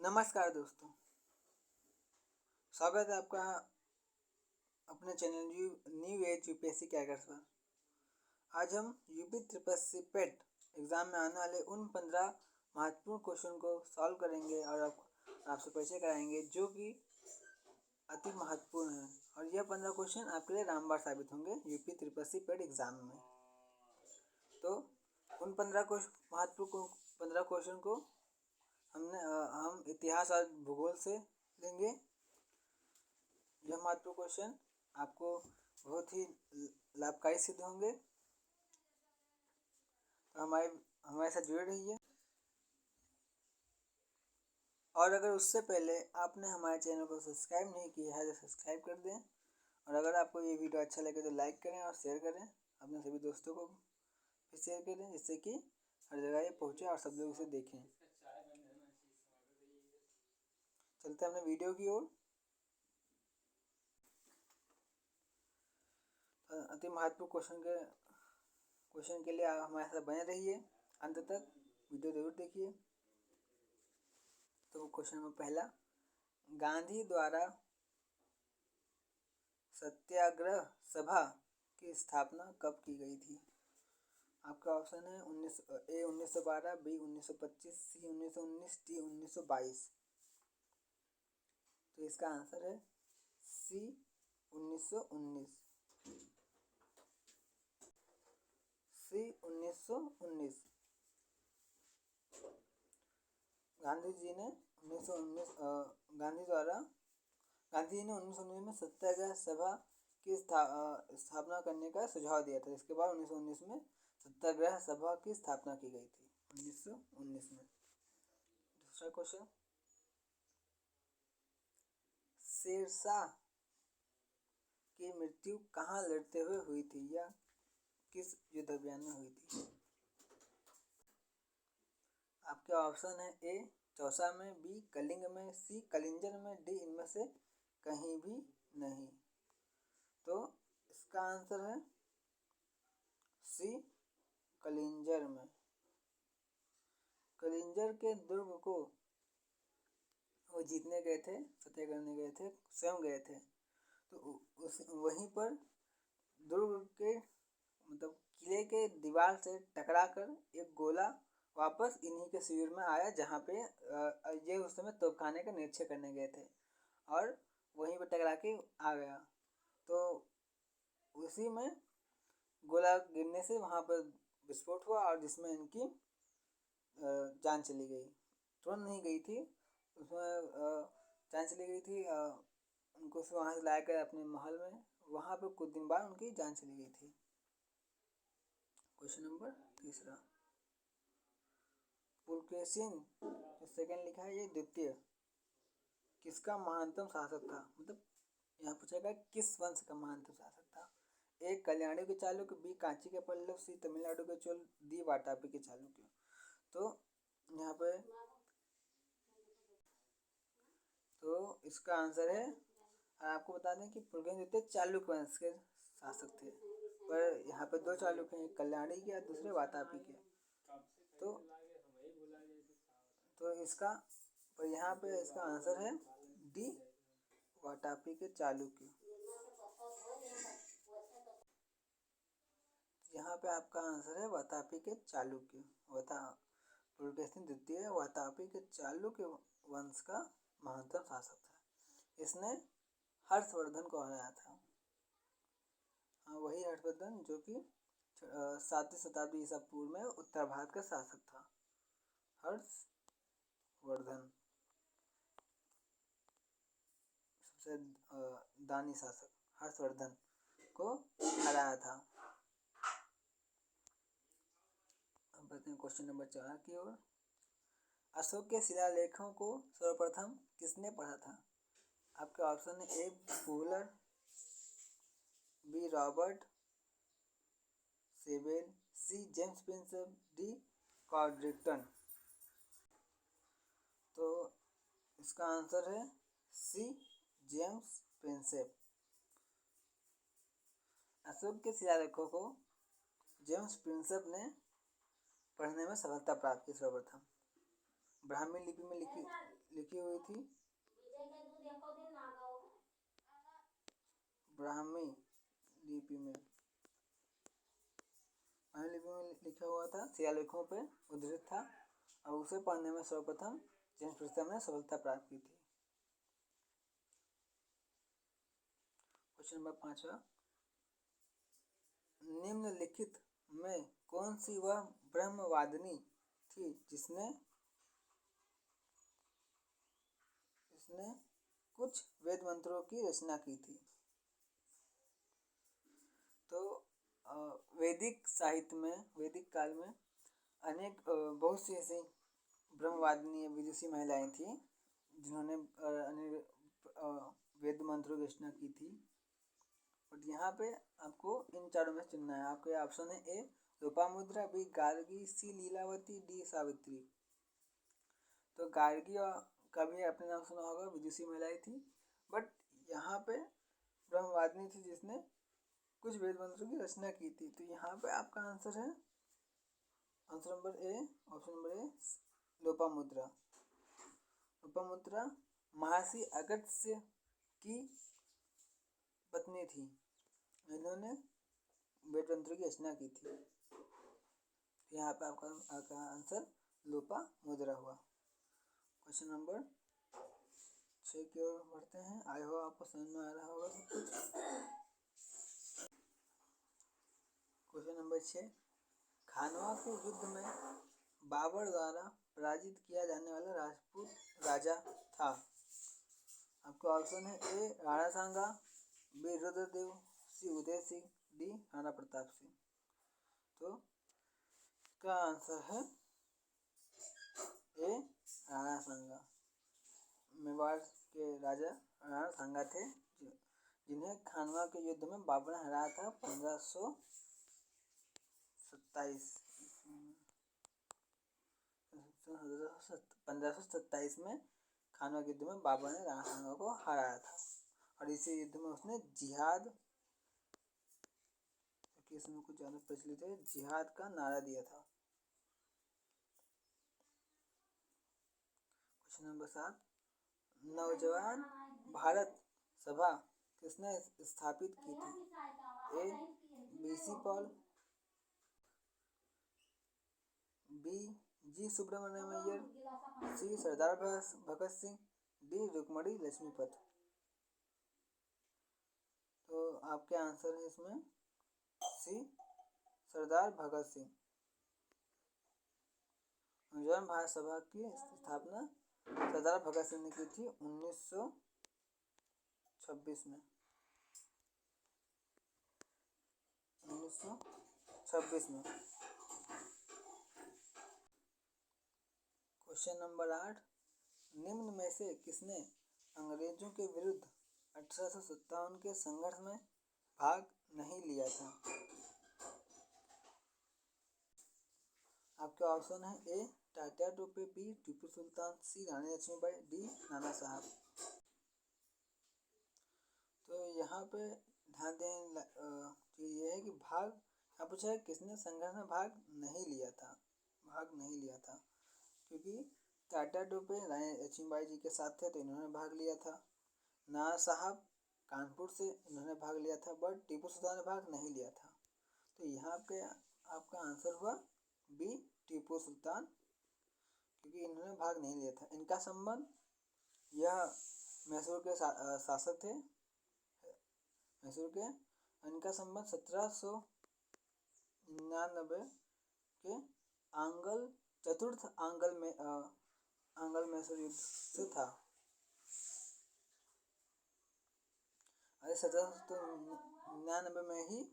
नमस्कार दोस्तों, स्वागत है आपका अपने channel new age UPSC cadres पर। आज हम यूपी ट्रिपल सी पेट एग्ज़ाम में आने वाले उन 15 महत्वपूर्ण क्वेश्चन को सॉल्व करेंगे और आपसे परिचय कराएंगे जो कि अति महत्वपूर्ण है। और यह 15 क्वेश्चन आपके लिए रामबाण साबित होंगे यूपी ट्रिपल सी पेट एग्ज़ाम में। तो उन 15 क्वेश्चन को हम इतिहास और भूगोल से लेंगे। यह महत्वपूर्ण क्वेश्चन आपको बहुत ही लाभकारी सिद्ध होंगे, तो हमारे साथ जुड़े रहिए। और अगर उससे पहले आपने हमारे चैनल को सब्सक्राइब नहीं किया है तो सब्सक्राइब कर दें। और अगर आपको ये वीडियो अच्छा लगे तो लाइक करें और शेयर करें, अपने सभी दोस्तों को भी शेयर करें जिससे कि हर जगह ये पहुँचे और सब लोग इसे देखें। चलते हैं अपने वीडियो की ओर। अति महत्वपूर्ण क्वेश्चन के लिए आप हमारे साथ बने रहिए, अंत तक वीडियो जरूर देखिए। तो क्वेश्चन नंबर पहला, गांधी द्वारा सत्याग्रह सभा की स्थापना कब की गई थी? आपका ऑप्शन है 1912, बी 1925, सी 1919, डी 1922। तो इसका आंसर है सी 1919। सी 1919। गांधी जी ने 1919 में सत्याग्रह सभा की स्थापना करने का सुझाव दिया था। इसके बाद 1919 में सत्याग्रह सभा की स्थापना की गई थी, 1919 में। दूसरा क्वेश्चन, शेरशाह की मृत्यु कहाँ लड़ते हुए हुई थी या किस युद्ध अभियान में हुई थी? आपके ऑप्शन है ए चौसा में, बी कलिंग में, सी कलिंजर में, डी इनमें से कहीं भी नहीं। तो इसका आंसर है सी कलिंजर में। कलिंजर के दुर्ग को वो जीतने गए थे, फतेह करने गए थे, स्वयं गए थे। तो वहीं पर दुर्ग के मतलब किले के दीवार से टकराकर एक गोला वापस इन्हीं के शिविर में आया, जहाँ पे ये उस समय तोपखाने का निरीक्षण करने गए थे और वहीं पर टकरा के आ गया। तो उसी में गोला गिरने से वहाँ पर विस्फोट हुआ और जिसमें इनकी जान चली गई। तुरंत नहीं गई थी, उसमें जान चली गई थी। उनको फिर वहाँ से लाया गया अपने महल में, वहाँ पर कुछ दिन बाद उनकी जान चली गई थी। क्वेश्चन नंबर तीसरा, पुलकेशिन जो सेकंड लिखा है ये द्वितीय किसका महानतम शासक था? मतलब यहाँ पूछेगा किस वंश का महानतम शासक था? ए कल्याणी के चालुक्य, बी कांची के पल्लव, सी तमिलनाडु के चोल, डी वाटापी के चालुक्य। तो यहाँ पे तो इसका आंसर है, आपको बता दें कि पुलकेशिन द्वितीय चालुक्य वंश के शासक थे, पर यहाँ पे दो चालुक्य हैं, कल्याणी के और दूसरे वातापी के। तो इसका पर यहाँ पे इसका आंसर है डी वाटापी के चालुक्य। यहाँ पे आपका आंसर है वातापी के चालुक्य। पुलकेशिन द्वितीय वातापी के चालुक्य वंश का महानतम शासक था। इसने हर्षवर्धन को हराया था। हाँ, वही हर्षवर्धन जो कि 7वीं शताब्दी ईसा पूर्व में उत्तर भारत का शासक था। हर्षवर्धन सबसे दानी शासक हर्षवर्धन को हराया था। अब बढ़ते हैं क्वेश्चन नंबर 4 की ओर। अशोक के शिलालेखों को सर्वप्रथम किसने पढ़ा था? आपके ऑप्शन है A Fuller, B Robert Sebel, C James Prinsep, D Codrington. तो इसका आंसर है सी जेम्स प्रिंसेप। अशोक के शिलालेखों को जेम्स प्रिंसेप ने पढ़ने में सफलता प्राप्त की सर्वप्रथम। ब्राह्मी लिपि में लिखी हुई थी। ब्राह्मी लिपि में लिखा हुआ था, शिलालेखों पे उद्धृत था और उसे पढ़ने में सर्वप्रथम जेम्स प्रिस्टम ने सफलता प्राप्त की थी। क्वेश्चन नंबर 5, निम्नलिखित में कौन सी वह ब्रह्मवादिनी थी जिसने कुछ वेद मंत्रों की रचना की थी? तो वैदिक साहित्य में, वैदिक काल में अनेक बहुत सी ऐसी ब्रह्मवादिनी विदुषी महिलाएं थी जिन्होंने वेद मंत्रों की रचना की थी। और यहाँ पे आपको इन चारों में चुनना है। आपके ऑप्शन है ए लोपामुद्रा, बी गार्गी, सी लीलावती, डी सावित्री। तो गार्गी का भी आपने नाम सुना होगा, विदुषी महिलाएं थी, बट यहाँ पे ब्रह्मवादिनी थी जिसने कुछ वेद मंत्रों की रचना की थी। तो यहाँ पे आपका आंसर है answer number A, option number A Lopamudra. Lopamudra महर्षि अगस्त्य की पत्नी थी, इन्होंने वेद मंत्रों की रचना की थी। यहाँ पे आपका आंसर लोपामुद्रा हुआ। क्वेश्चन नंबर 6 की ओर बढ़ते हैं। आई होप आपको समझ में आ रहा होगा सब कुछ। क्वेश्चन नंबर 6, खानवा के युद्ध में बाबर द्वारा पराजित किया जाने वाला राजपूत राजा था। आपका ऑप्शन है ए राणा सांगा, बी रुद्रदेव, सी उदय सिंह, डी राणा प्रताप सिंह। तो इसका आंसर है ए राणा सांगा। मेवाड़ के राजा राणा सांगा थे जिन्हें खानवा के युद्ध में बाबर ने हराया था 1527 में। खानवा के युद्ध में बाबर ने राणा सांगा को हराया था और इसी युद्ध में उसने जिहाद, इसमें कुछ ज़्यादा प्रचलित है, जिहाद का नारा दिया था। क्वेश्चन नंबर 7, नवजवान भारत सभा किसने स्थापित की थी? A BC Pal, B G Subramaniam Iyer, C Sardar Bhagat Singh, D Rukmini Lakshmipathi. तो आपके आंसर है इसमें सी सरदार भगत सिंह। नवजवान भारत सभा की स्थापना सरदार भगत सिंह ने की थी 1926 में। 1926 में। क्वेश्चन नंबर 8, निम्न में से किसने अंग्रेजों के विरुद्ध 1857 के संघर्ष में भाग नहीं लिया था? आपके ऑप्शन है ए तात्या टोपे, बी टीपू सुल्तान, सी रानी लक्ष्मीबाई, डी नाना साहब। तो यहाँ पे ध्यान देने चीज़ ये है कि भाग यहाँ पूछा है किसने संघर्ष में भाग नहीं लिया था। क्योंकि टाटा टोपे रानी लक्ष्मीबाई जी के साथ थे तो इन्होंने भाग लिया था। नाना साहब कानपुर से इन्होंने भाग लिया था, बट टीपू सुल्तान ने भाग नहीं लिया था। तो यहाँ पे आपका आंसर हुआ बी टीपू सुल्तान, क्योंकि इन्होंने भाग नहीं लिया था। इनका संबंध, यह मैसूर के शासक थे, मैसूर के। इनका संबंध 1799 के चतुर्थ आंग्ल मैसूर युद्ध से था। 1799 में ही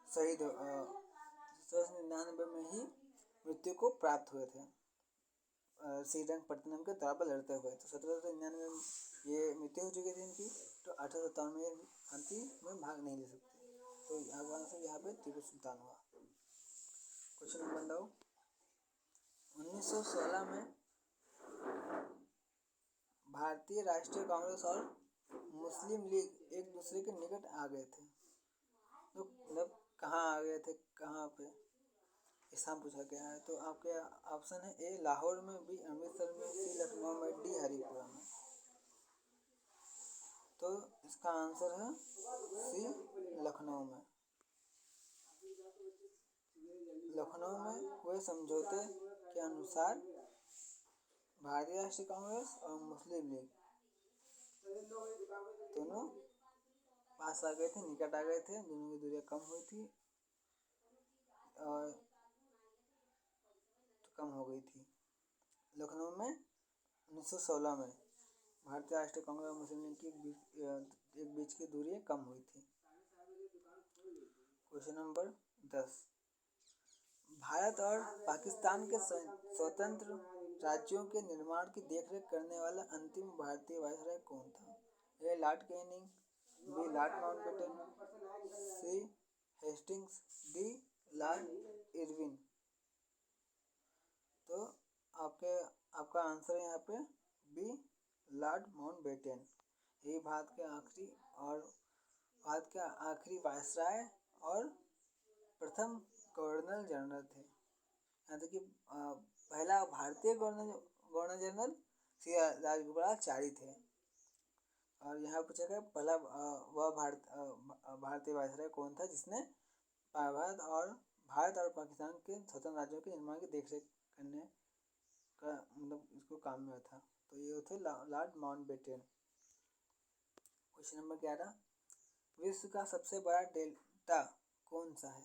शहीद 1799 में ही मृत्यु को प्राप्त हुए थे श्रीरंगपट्टनम के द्वार पर लड़ते हुए। तो 1799 में ये मृत्यु हो चुकी थी इनकी, तो 1857 में क्रांति में भाग नहीं ले सकते। तो आंसर यहाँ पे टीपू सुल्तान हुआ। क्वेश्चन नंबर 9, 1916 में भारतीय राष्ट्रीय कांग्रेस और मुस्लिम लीग एक दूसरे के निकट आ गए थे। तो मतलब कहाँ आ गए थे, कहाँ पे किसान पूछा गया है। तो आपके ऑप्शन है ए लाहौर में, बी अमृतसर में, सी लखनऊ में, डी हरिपुरा में। तो इसका आंसर है सी लखनऊ में। लखनऊ में हुए समझौते के अनुसार भारतीय राष्ट्रीय कांग्रेस और मुस्लिम लीग दोनों पास आ गए थे, निकट आ गए थे, दोनों की दूरियां कम हुई थी और कम हो गई थी। लखनऊ में 1916 में भारतीय राष्ट्रीय कांग्रेस और मुस्लिम लीग की एक बीच की दूरी कम हुई थी। क्वेश्चन नंबर 10, भारत और पाकिस्तान के स्वतंत्र राज्यों के निर्माण की देखरेख करने वाला अंतिम भारतीय वायसराय कौन था? A Lord Canning, B Lord Mountbatten, C Hastings, D Lord Irwin. तो आपका आंसर है यहाँ पे बी लॉर्ड माउंटबेटन। यही भारत के आखिरी वायसराय और प्रथम गवर्नर जनरल थे। यहाँ तक कि पहला भारतीय गवर्नर जनरल श्री राजगोपालाचारी थे। और यहाँ पूछा गया पहला वह भारतीय वायसराय कौन था जिसने भारत और पाकिस्तान के स्वतंत्र राज्यों के निर्माण की देखरेख करने का मतलब इसको काम में था। तो ये थे लॉर्ड माउंटबेटन। क्वेश्चन नंबर 11, विश्व का सबसे बड़ा डेल्टा कौन सा है?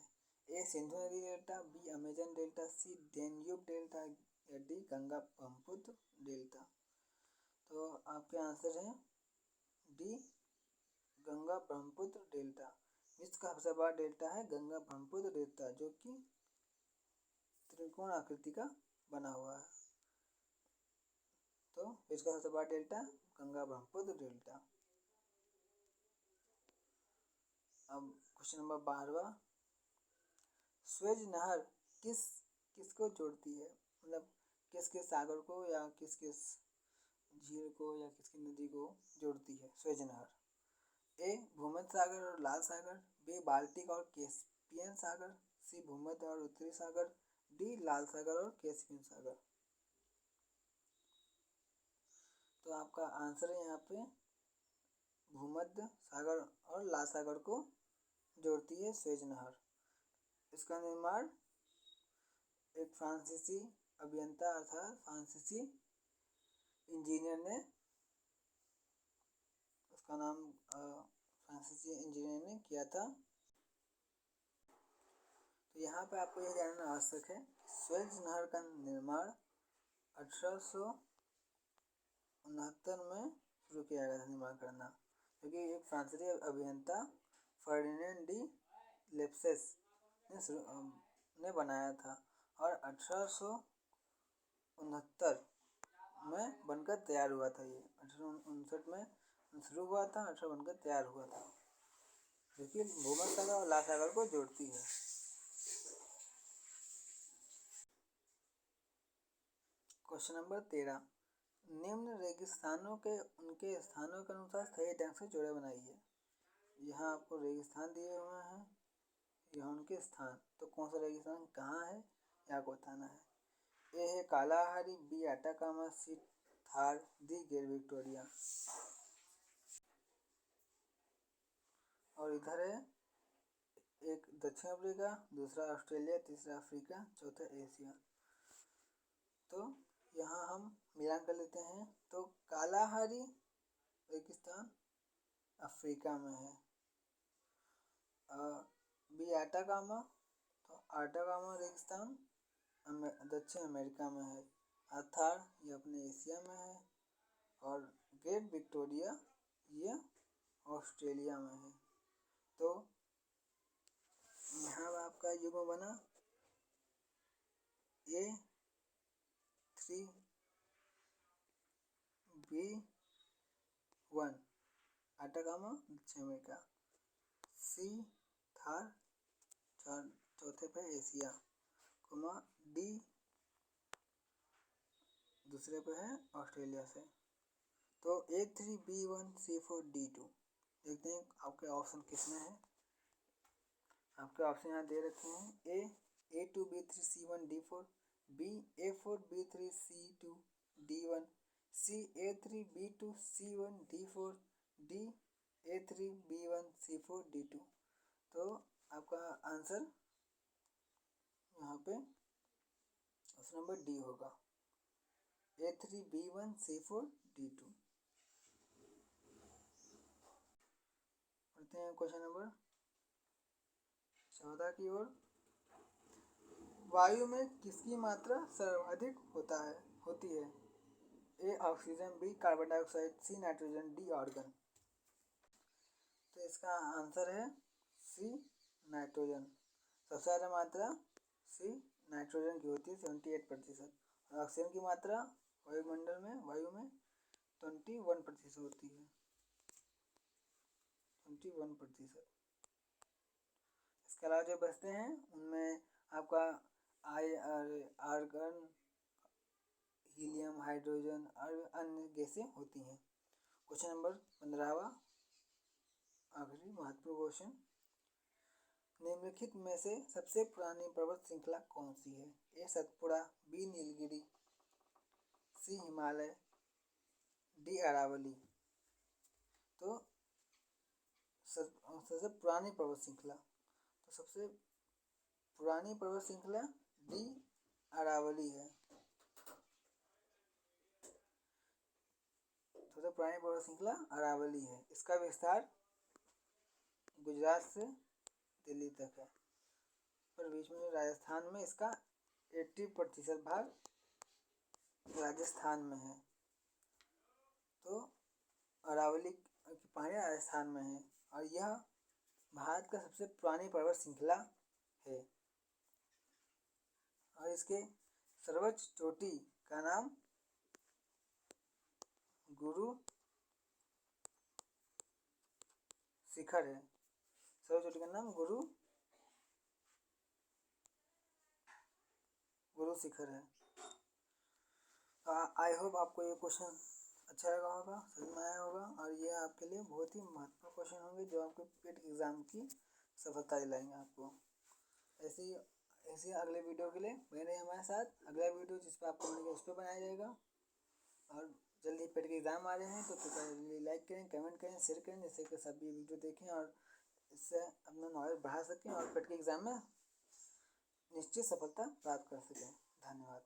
ए सिंधु नदी डेल्टा, बी अमेजन डेल्टा, सी डेन्यूब डेल्टा या डी गंगा ब्रह्मपुत्र डेल्टा। तो आपके आंसर है डी गंगा ब्रह्मपुत्र डेल्टा। विश्व का सबसे बड़ा डेल्टा है गंगा ब्रह्मपुत्र डेल्टा, जो कि त्रिकोण आकृति का बना हुआ है। तो विश्व का सबसे बड़ा डेल्टा गंगा ब्रह्मपुत्र डेल्टा। अब क्वेश्चन नंबर 12, स्वेज नहर किसको जोड़ती है? मतलब किस सागर को या किस झील को या किसकी नदी को जोड़ती है स्वेज नहर? ए भूमध्य सागर और लाल सागर, बी बाल्टिक और कैस्पियन सागर, सी भूमध्य और उत्तरी सागर, डी लाल सागर और कैस्पियन सागर। तो आपका आंसर है यहाँ पे भूमध्य सागर और लाल सागर को जोड़ती है स्वेज नहर। इसका निर्माण एक फ्रांसीसी अभियंता अर्थात फ्रांसीसी इंजीनियर ने, उसका नाम फ्रांसीसी इंजीनियर ने किया था। तो यहाँ पे आपको यह जानना आवश्यक है स्वेज नहर का निर्माण 1869 में शुरू किया गया था निर्माण करना, क्योंकि एक फ्रांसीसी अभियंता फर्डिनेंड डी लेप्सेस ने बनाया था और 1869 में बनकर तैयार हुआ था। ये 1859 में शुरू हुआ था, 18 बनकर तैयार हुआ था, जो कि भूमध्य सागर और लाल सागर को जोड़ती है। क्वेश्चन नंबर 13, निम्न रेगिस्तानों के उनके स्थानों के अनुसार सही ढंग से जोड़े बनाइए। यहाँ आपको रेगिस्तान दिए हुए हैं, यहाँ उनके स्थान। तो कौन सा रेगिस्तान कहाँ है यहाँ को बताना है। ए है कालाहारी, बी अटाकामा, सी थार, डी गिर विक्टोरिया। और इधर है एक दक्षिण अफ्रीका, दूसरा ऑस्ट्रेलिया, तीसरा अफ्रीका, चौथा एशिया। तो यहाँ हम मिलान कर लेते हैं। तो कालाहारी रेगिस्तान अफ्रीका में है, बी अटाकामा, तो अटाकामा रेगिस्तान दक्षिण अमेरिका में है, थार ये अपने एशिया में है, और ग्रेट विक्टोरिया ये ऑस्ट्रेलिया में है। तो यहाँ आपका युग्म बना A3B1 अटाकामा दक्षिण अमेरिका, सी थार चौथे पे एशिया, डी दूसरे पे है ऑस्ट्रेलिया से। तो A3B1C4D2 देखते हैं आपके ऑप्शन किसमें है। आपके ऑप्शन यहाँ दे रखे हैं ए A2 B3 C1 D4, B A4 B3 C2 D1, C A3 B2 C1 D4, D A3 B1 C4 D2। तो आपका आंसर यहाँ पे ऑप्शन नंबर डी होगा, A3 B1 C4 D2। पढ़ते हैं क्वेश्चन नंबर 14 की ओर। वायु में किसकी मात्रा सर्वाधिक होती है? A oxygen, B carbon dioxide, C nitrogen, D argon. तो इसका आंसर है सी नाइट्रोजन। सबसे ज़्यादा मात्रा सी नाइट्रोजन की होती है 78%। और ऑक्सीजन की मात्रा वायुमंडल में वायु में 21% होती है, 21%। इसके अलावा जो बचते हैं उनमें आपका आर्गन, हीलियम, हाइड्रोजन और अन्य गैसें होती हैं। क्वेश्चन नंबर 15वां, आखिरी महत्वपूर्ण क्वेश्चन। निम्नलिखित में से सबसे पुरानी पर्वत श्रृंखला कौन सी है? ए सतपुड़ा, बी नीलगिरी, सी हिमालय, डी अरावली। तो सबसे पुरानी पर्वत श्रृंखला, तो सबसे पुरानी पर्वत श्रृंखला डी अरावली है। सबसे पुरानी पर्वत श्रृंखला अरावली है। इसका विस्तार गुजरात से दिल्ली तक है, पर बीच में राजस्थान में इसका 80% भाग राजस्थान में है। तो अरावली की पहाड़ी राजस्थान में है और यह भारत का सबसे पुरानी पर्वत श्रृंखला है। और इसके सर्वोच्च चोटी का नाम गुरु शिखर है। सर्वोच्च चोटी का नाम गुरु शिखर है। आई होप आपको ये क्वेश्चन अच्छा लगा होगा, समझ में आया होगा, और ये आपके लिए बहुत ही महत्वपूर्ण क्वेश्चन होंगे जो आपके पेट एग्जाम की सफलता दिलाएंगे आपको। ऐसे अगले वीडियो के लिए बने रहिए हमारे साथ। अगला वीडियो जिस पर आपको मिलेगा उस पर बनाया जाएगा। और जल्दी पेट के एग्ज़ाम आ रहे हैं तो कृपया लाइक करें, कमेंट करें, शेयर करें, जिससे कि सभी वीडियो देखें और इससे अपना नॉलेज बढ़ा सकें और पेट के एग्ज़ाम में निश्चित सफलता प्राप्त कर सकें। धन्यवाद।